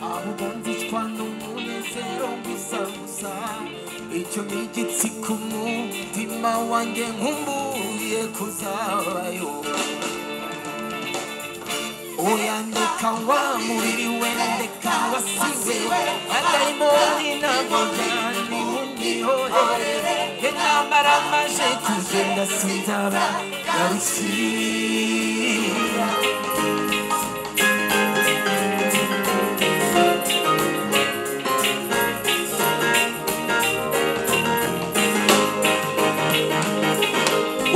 ahubwo nzicwa n'umunezero gusa gusa. Icyo ni igitsiko umutima wanjye nkumbuye kuzabayo. Oya ndeka wa mubiri we ndeka wasiwe, adayimoni ntabwo byari bunyihorere. Nge namara maje kugenda sinzaba nabishyira.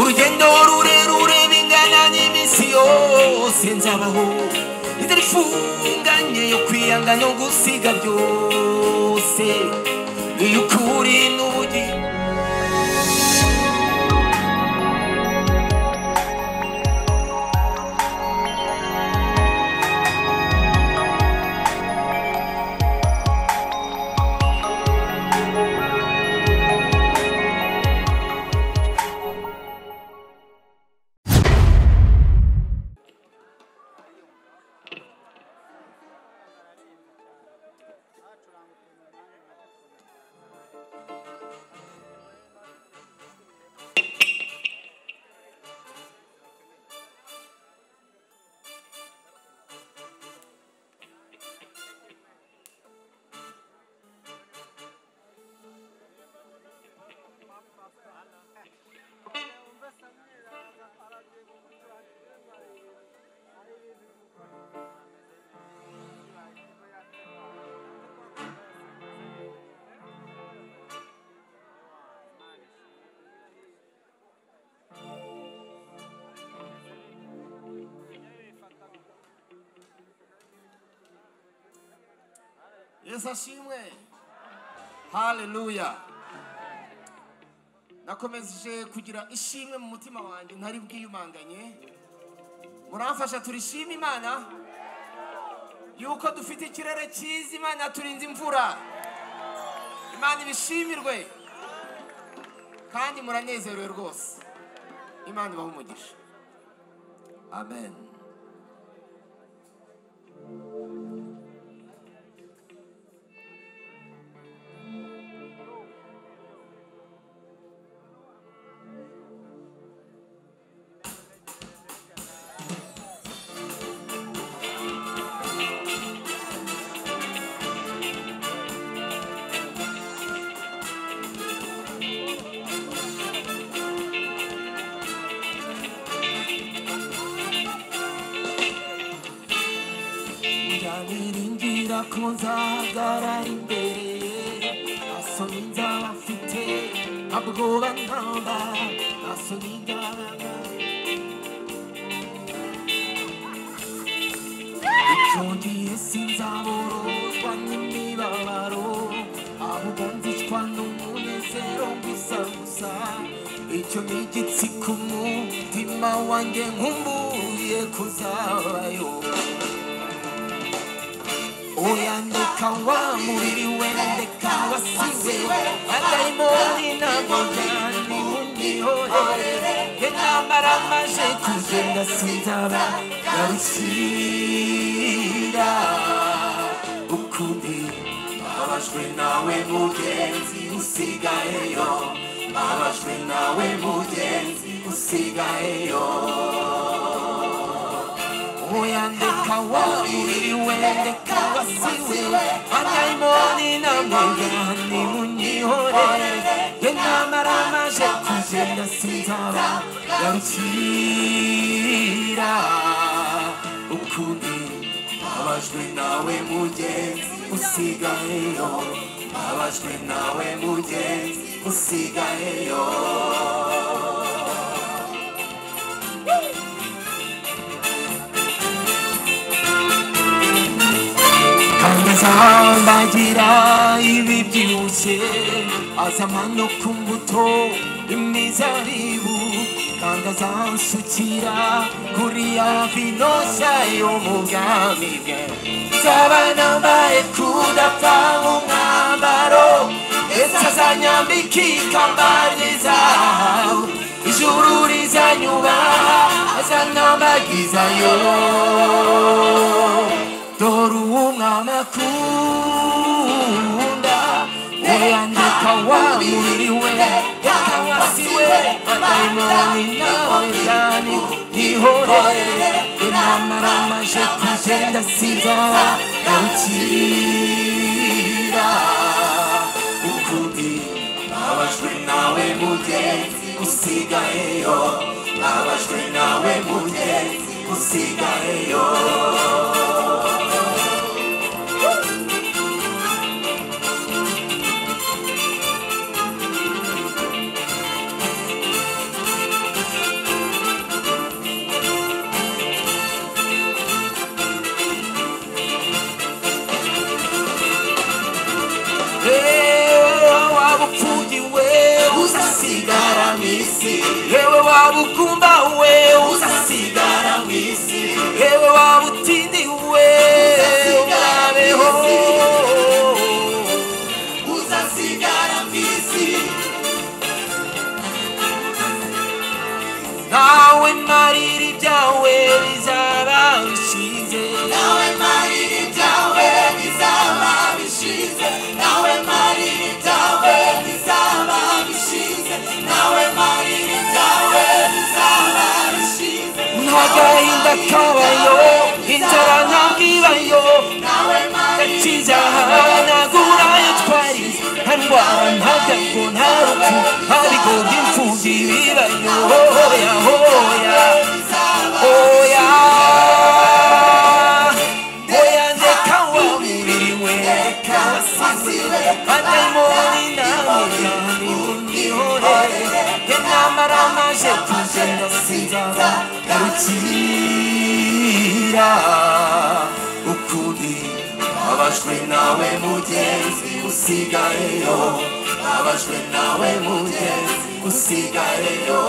Urugendo rurerure bingana n'iminsi yose nzabaho, inzira ifunganye yo kwiyanga no gusiga byose, iy'ukuri n'ubugingo. Yesu ashimwe. Haleluya. Nakomeje kugira ishimwe mu mutima wanjye ntari bwiyumanganye. Muramfasha turishima Imana yuko dufite ikirere cyiza, Imana turinze imvura. Imana ibishimirwe kandi muranezerewe rwose. Imana ibahe umugisha. Amen. Konzagara imbere asoni nzabafite abwoba ntamba asoni ngana icyo gihe sinzaborozwa n'imibabaro ahubwo nzicwa n'umunezero gusa gusa. Icyo ni igitsiko umutima wanjye nkumbuye kuzabayo. Oya ndeka wa mubiri we ndeka wasiwe, adayimoni ntabwo byari bunyihorere. Nge namara maje kugenda sinzaba nabishyira. Ukundi mbabajwe nawe mugenzi usigayeyo, mbabajwe nawe mugenzi usigayeyo. Oya ndeka wa mubiri we ndeka wasiwe, adayimoni ntabwo byari bunyihorere. Nge namara maje kugenda sinzaba nabishyira. Ukundi mbabajwe nawe mugenzi usigayeyo, mbabajwe nawe mugenzi usigayeyo. Azambagira ibibyibushye, azamano ku mbuto imizaribu, kandi azansukira kuri ya vino nshya yo mu bwami bwe. Nzaba nambaye kudapfa nk'umwambaro, ndetse azanyambika ikamba ry'izahabu. Ijuru rizanyubaha, azanambagizayo. dore umwami akunda yandika wa mubiri we yakawasiwe abadayimoni nawe byani ihorere inamara amaje kugenda siza garukira ukundi abajwe nawe mugenzi usigayeyo abajwe nawe mugenzi usigayeyo uzasigara mwisi yewe wabukumba we uzasigara mwisi yewe wabutindi we urabeho uzasigara mwisi nawe marira ibyawe bizaba bishize nawe marira ibyawe bizaba bishize nawe marira ibyawe bizaba bishize nawe marira ibyawe bizaba bishize ntagahinda kabayo inzara ntabwibayo gakizahanagurayo twari nta ndwara nta byago nta rupfu nta bigo by'imfubyi bibayo hoya hoya hoya hoya ndeka wa mubiri we kawasiwe abadayimoni nawe byani ihorere inamara amaje kugenda sinzaba garukira ukundi abajwe nawe mugenzi usigayeyo abajwe nawe mugenzi usigayeyo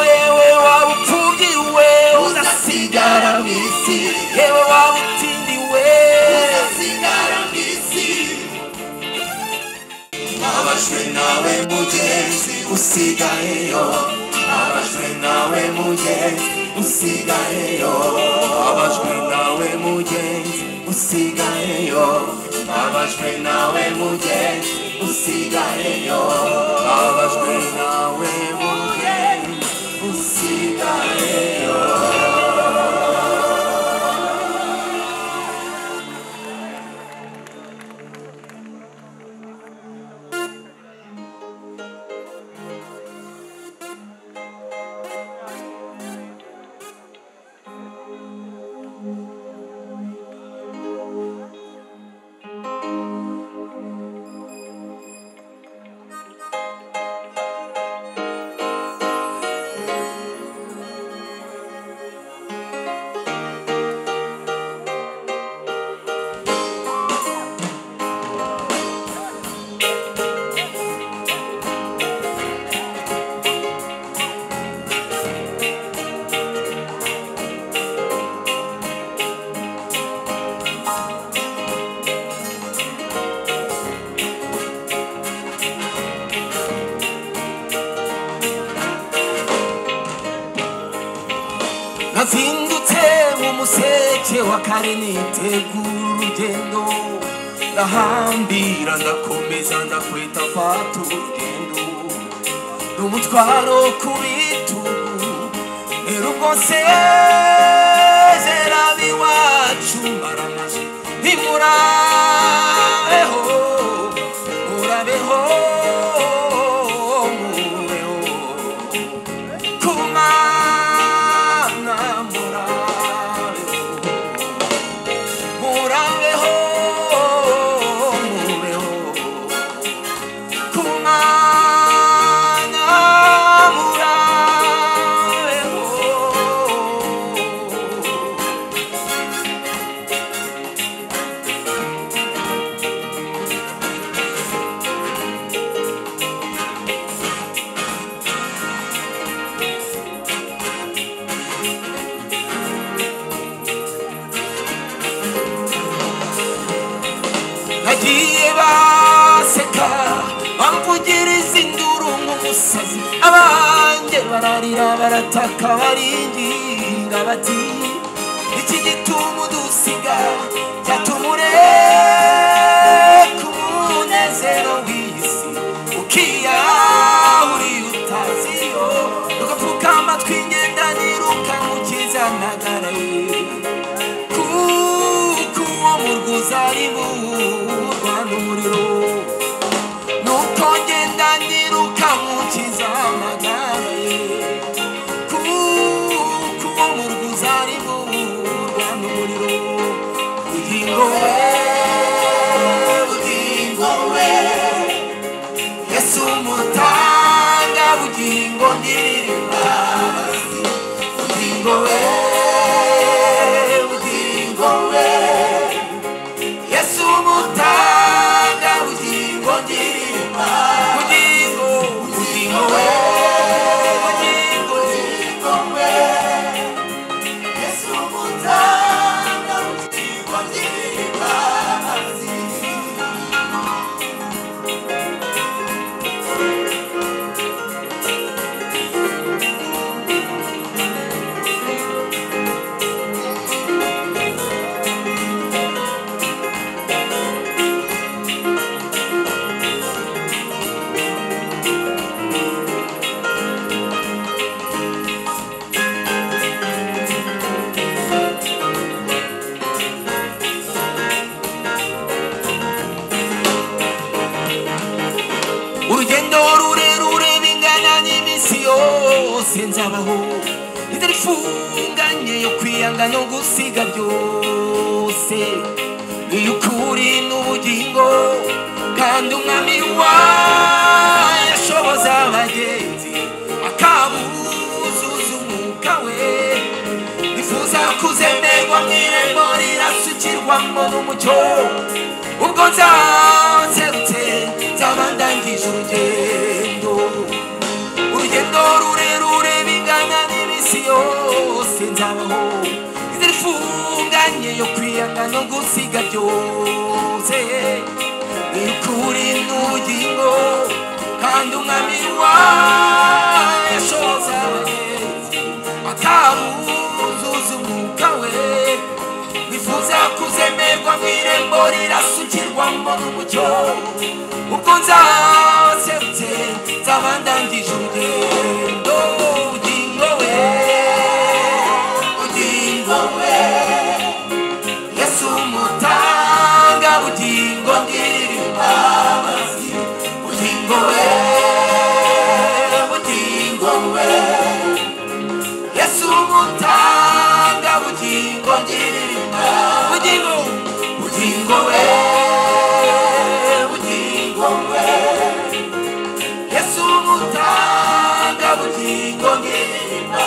yewe wabutindi we uzasigara mwisi abajwe nawe mugenzi usigayeyo abajwe nawe mugenzi usigayeyo abajwe nawe mugenzi usigayeyo abajwe nawe mugenzi usigayeyo abajwe nawe mugenzi usigayeyo nazindutse mu museke wa kare nitegura urugendo ndahambira ndakomeza ndakwita mfata urugendo n'umutwaro ku bitugu rero ubwo nsezera ab'iwacu maramaje ntimurabeho murabeho mubeho kuma umusazi abanjye bararira barataka baringinga bati iki gituma udusiga cyatumure ku munezero w'isi ukiyahuri utaziyo ugapfukama twingenda niruka mukiza amagara ye kuko uwo murguza ari mu rwanda umuriro nuko ngenda niruka mukiza amagara ye kuko uwo murguza ari mu rwanda umuriro bugingo we Yesu mutanga bugingo ndirimba bugingo we Yesu mutanga bugingo ndirimba bugingo we Yesu mutanga bugingo ndirimba urugendo rurerure bingana n'iminsi yose nzabaho inzira ifunganye yo kwiyanga no gusiga byose n'iy'ukuri n'ubugingo kandi umwami wayo ashoboza abagenzi akabuzuza umwuka we nifuza kuzemerwa mw'irembo rirasukirwamo n'umucyo ubwo nzanserutse nzaba ndangije urugendo rurerure bingana n'iminsi yose nzabaho inzira ifunganye yo kwiyanga no gusiga byose n'ukuri n'ubugingo kandi umwami wayo ashoboza abagenzi akabuzuza umwuka we nifuza kuzemerwa mw'irembo rirasukirwamo n'umucyo ubwo nzaserutse nzaba ndangije urugendo bugingo we Yesu mutanga bugingo ndirimba bugingo we Yesu mutanga bugingo ndirimba bugingo we Yesu mutanga bugingo ndirimba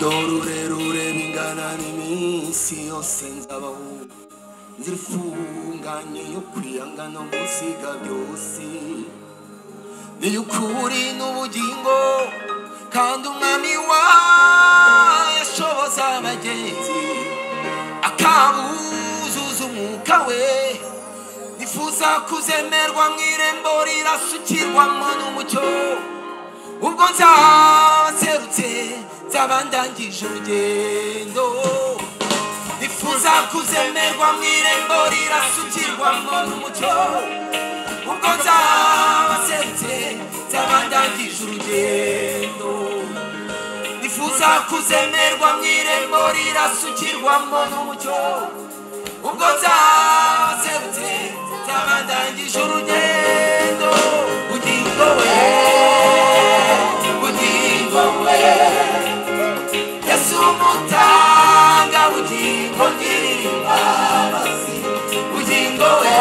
rurerure bingana n'iminsi yose nzabaho inzira ifunganye yo kwiyanga no gusiga byose n'iy'ukuri n'ubugingo kandi umwami wayo ashoboza abagenzi akabuzuza umwuka we nifuza kuzemerwa mw'irembo rirasukirwamo n'umucyo ubwo nzaserutse nzaba ndangije urugendo nifuza kuzemerwa mw'irembo rirasukirwamo n'umucyo ubwo nzaserutse nzaba ndangije urugendo nifuza kuzemerwa mw'irembo rirasukirwamo n'umucyo ubwo nzaserutse nzaba ndangije urugendo bugingo we Yesu mutanga bugingo ndirimba bugingo we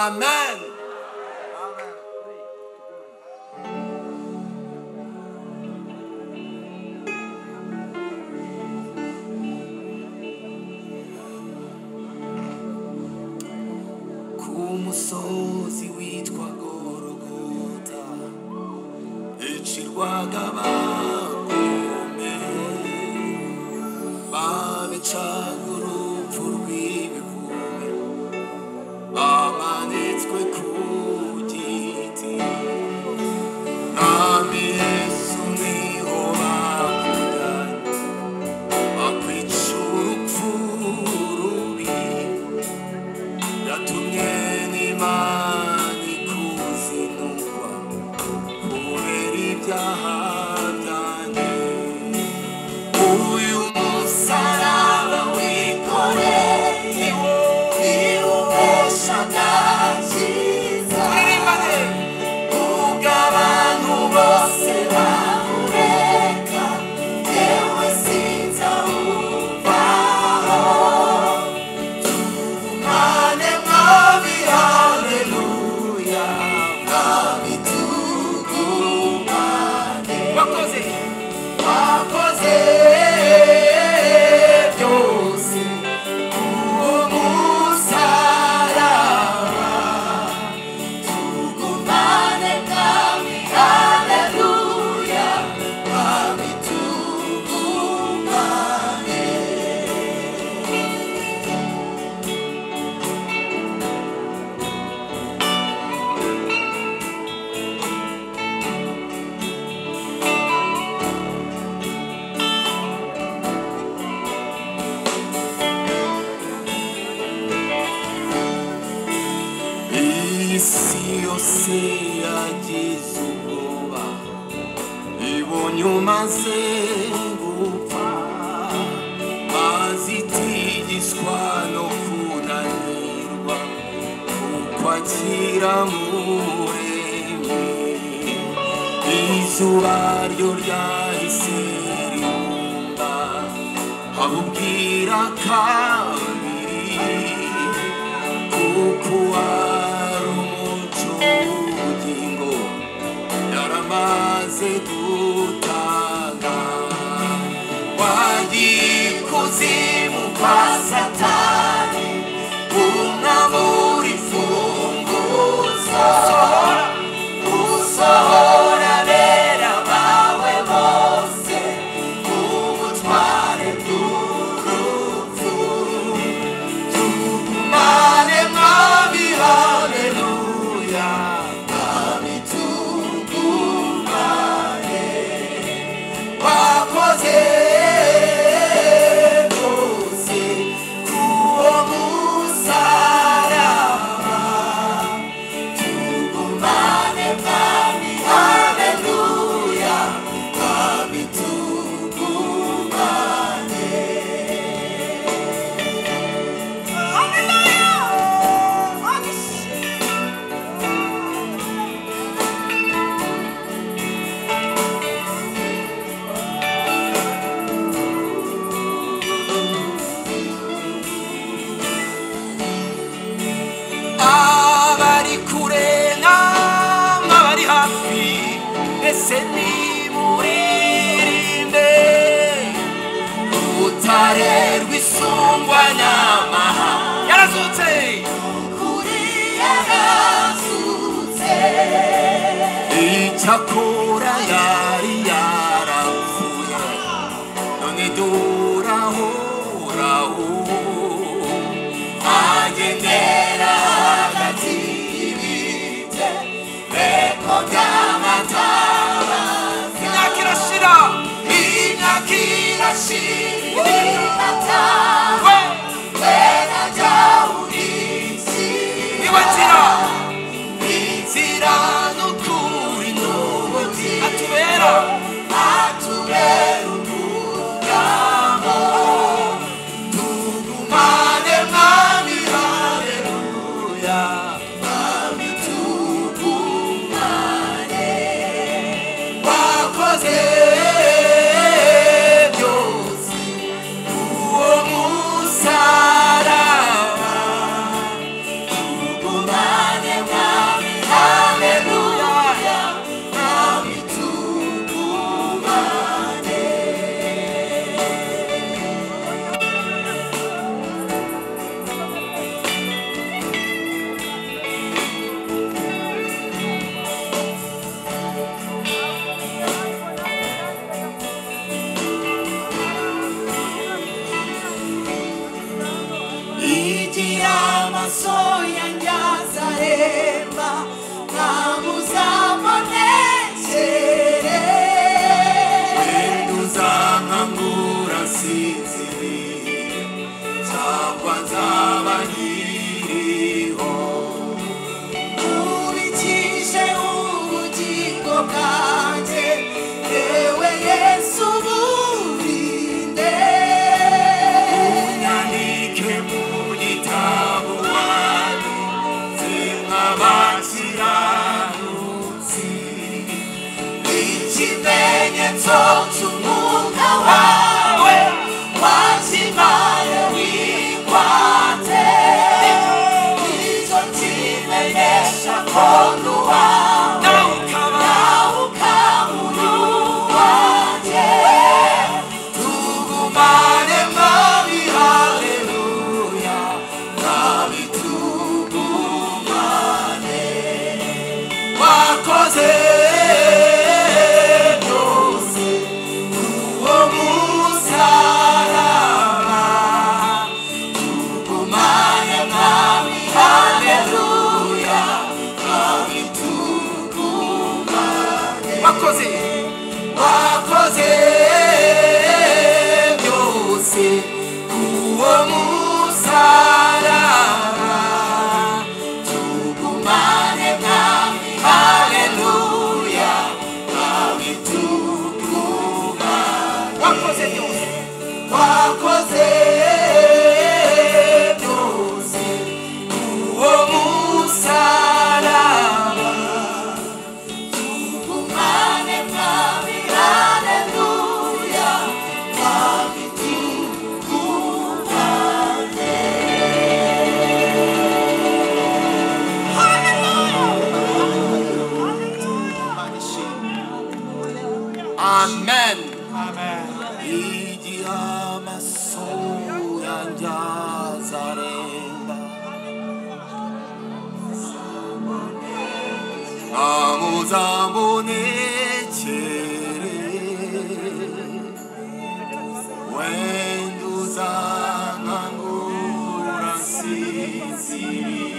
amen. Umusozi witwa Golgotha icirwaga abagome babicaga urupfu rw'ibivume bamanitswe ku giti nami Yesu niho bakujyanye bakwica urupfu rubi yatumye n'Imana ikuzinukwa kubera ibyaha byanjye uyu musaraba wikoreye niwuhesha agakiza ubwo abantu bose bamureka yewe sinzawuvaho tugumane mwami haleluya mwami tugumane wakoze byose uwo musaraba tugumane mwami haleluya mwami tugumane isi yose yagize ubwoba ibonye umaze gupfa maze itigiswa no kunanirwa kukwakira muremyi izuba ryo ryahise rihunga abubwira kabiri kuko wari umuco w'ubugingo yaramaze gutanga wagiye ikuzimu kwa Satani umwamura imfunguzo usohora abera bawe bose ubutware bw'urupfu tugumane mwami haleluya mwami tugumane wakoze byose kuwo musaraba tugumane mwami haleluya mwami tugumane abari kure n'abari hafi ese nimuririmbe urutare rw'isungwa nyamaha yarazutse kuri yarazutse icyakora yari yarapfuye none durahoraho agendera hagati y'ibiti beko by'amatabaza imyaka irashira we najya urisi niwe nzira n'ukuri n'ubuti atubera umuryango tugumane mwami haleluya sinziriye cyangwa nzaba nkiriho ubikije ubugingo bwanjye yewe Yesu burinde unyandike mu gitabo wanditse nk'abakiranutsi ikimenyetso cy'umwuka wawe wakimaye wikwate nicyo kimenyesha ko nduwawe nawe ukaba uwanjye tugumane mwami haleluya mwami tugumane wakoze wakoze byose uwo musaraba tugumane mwami haleluya mwami tugumane wakoze byose uwo musaraba tugumane mwami haleluya mwami tugumane amen igihe amasura njazarenga amuzambonekere wenda uzankangura nsinziriye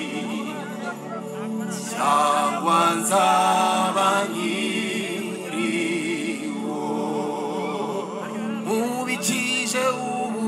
cyangwa nzaba nkiriho mubikije ubu